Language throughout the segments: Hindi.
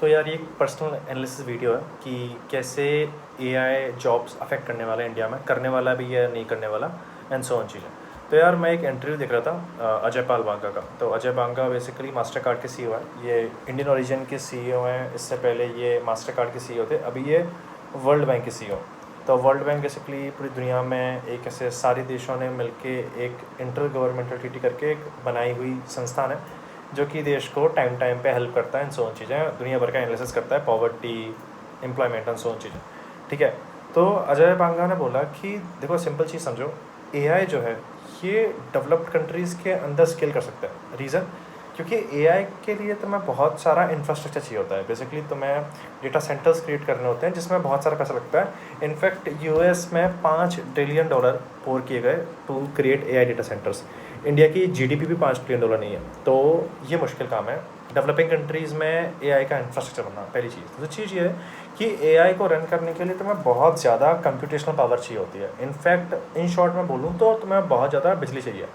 तो यार ये एक पर्सनल एनालिसिस वीडियो है कि कैसे एआई जॉब्स अफेक्ट करने वाला है इंडिया में, करने वाला भी है नहीं करने वाला, एंड सो ऑन चीज़ें। तो यार मैं एक इंटरव्यू देख रहा था अजय पाल बांगा का। तो अजय बांगा बेसिकली मास्टर कार्ड के सीईओ है, ये इंडियन ओरिजिन के सीईओ हैं। इससे पहले ये मास्टर कार्ड के सीईओ थे, अभी ये वर्ल्ड बैंक के सीईओ। तो वर्ल्ड बैंक बेसिकली पूरी दुनिया में एक ऐसे सारे देशों ने मिलके एक इंटर गवर्नमेंटल ट्रीटी करके एक बनाई हुई संस्थान है जो कि देश को टाइम टाइम पे हेल्प करता है, इन सो चीज़ें दुनिया भर का एनालिसिस करता है, पॉवर्टी, एम्प्लॉयमेंट एंड सो चीज़ें। ठीक है। तो अजय बांगा ने बोला कि देखो सिंपल चीज़ समझो, एआई जो है ये डेवलप्ड कंट्रीज़ के अंदर स्केल कर सकता है। रीज़न क्योंकि एआई के लिए तुम्हें बहुत सारा इंफ्रास्ट्रक्चर चाहिए होता है। बेसिकली तुम्हें डेटा सेंटर्स क्रिएट करने होते हैं जिसमें बहुत सारा पैसा लगता है। इनफैक्ट यूएस में $5 ट्रिलियन पोर किए गए to create AI data centres. India की जीडीपी भी $5 ट्रिलियन नहीं है, तो ये मुश्किल काम है डेवलपिंग कंट्रीज़ में एआई का इंफ्रास्ट्रक्चर बनना। पहली चीज़। दूसरी चीज़ ये है कि एआई को रन करने के लिए तुम्हें बहुत ज़्यादा कंप्यूटेशनल पावर चाहिए होती है। इनफैक्ट इन शॉर्ट में बोलूँ तो तुम्हें बहुत ज़्यादा बिजली चाहिए,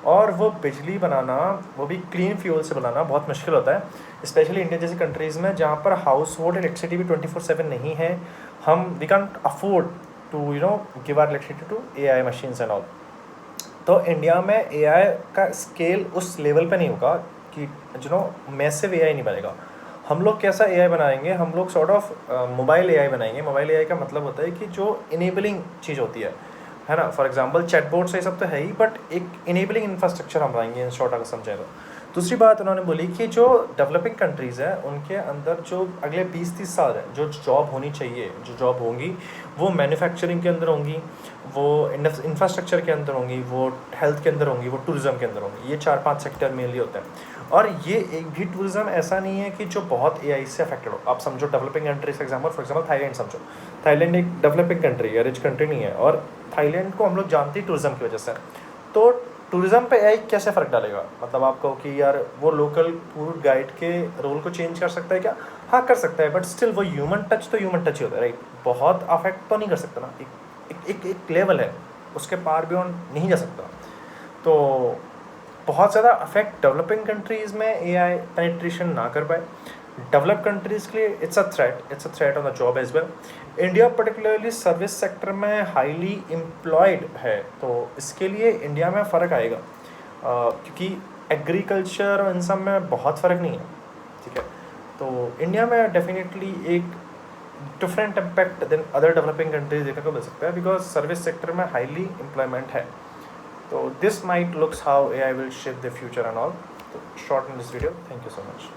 और वो बिजली बनाना, वो भी क्लीन फ्यूल से बनाना बहुत मुश्किल होता है, स्पेशली इंडिया जैसी कंट्रीज़ में जहाँ पर हाउस होल्ड इलेक्ट्रिसिटी भी 24/7 नहीं है। We can't afford to give our electricity to AI machines and all. तो इंडिया में एआई का स्केल उस लेवल पे नहीं होगा कि मैसिव एआई नहीं बनेगा। हम लोग कैसा एआई बनाएंगे, हम लोग सॉर्ट ऑफ मोबाइल एआई बनाएंगे। मोबाइल एआई का मतलब होता है कि जो इनेबलिंग चीज़ होती है ना। फॉर एग्जांपल चैटबॉट से सब तो है ही, बट एक इनेबलिंग इंफ्रास्ट्रक्चर हम बनाएंगे इन शॉर्ट अगर समझें तो। दूसरी बात उन्होंने बोली कि जो डेवलपिंग कंट्रीज़ हैं उनके अंदर जो अगले 20-30 साल है जो जॉब होनी चाहिए, जो जॉब होंगी वो मैन्युफैक्चरिंग के अंदर होंगी, वो इंफ्रास्ट्रक्चर के अंदर होंगी, वो हेल्थ के अंदर होंगी, वो टूरिज़्म के अंदर होंगी। ये 4-5 सेक्टर मेनली होते हैं। और ये एक भी टूरिज़्म ऐसा नहीं है कि जो बहुत एआई से अफेक्टेड हो। आप समझो डेवलपिंग कंट्रीज का एग्जाम्पल, फॉर एग्जाम्पल थाईलैंड समझो। थाईलैंड एक डेवलपिंग कंट्री है, रिच कंट्री नहीं है, और थाईलैंड को हम लोग जानते हैं टूरिज़्म की वजह से। तो टूरिज़्म पे एआई कैसे फ़र्क डालेगा? मतलब आप कहो कि यार वो लोकल टूर गाइड के रोल को चेंज कर सकता है क्या? हाँ कर सकता है, बट स्टिल वो ह्यूमन टच तो ह्यूमन टच ही होता है, राइट? बहुत अफेक्ट तो नहीं कर सकता ना, एक लेवल है, उसके पार भी ऑन नहीं जा सकता। तो बहुत ज़्यादा अफेक्ट डेवलपिंग कंट्रीज़ में एआई पेनिट्रेशन ना कर पाए। डेवलप कंट्रीज़ के लिए it's a threat on the job as well. India particularly service sector में हाईली एम्प्लॉयड है, तो इसके लिए इंडिया में फ़र्क आएगा, क्योंकि एग्रीकल्चर और इन सब में बहुत फ़र्क नहीं है। ठीक है। तो इंडिया में डेफिनेटली एक different impact then other developing countries देखने को मिल सकता है, बिकॉज सर्विस सेक्टर में हाईली एम्प्लॉयमेंट है। तो this might looks how AI will shape the future and all. तो short in this video, thank you so much.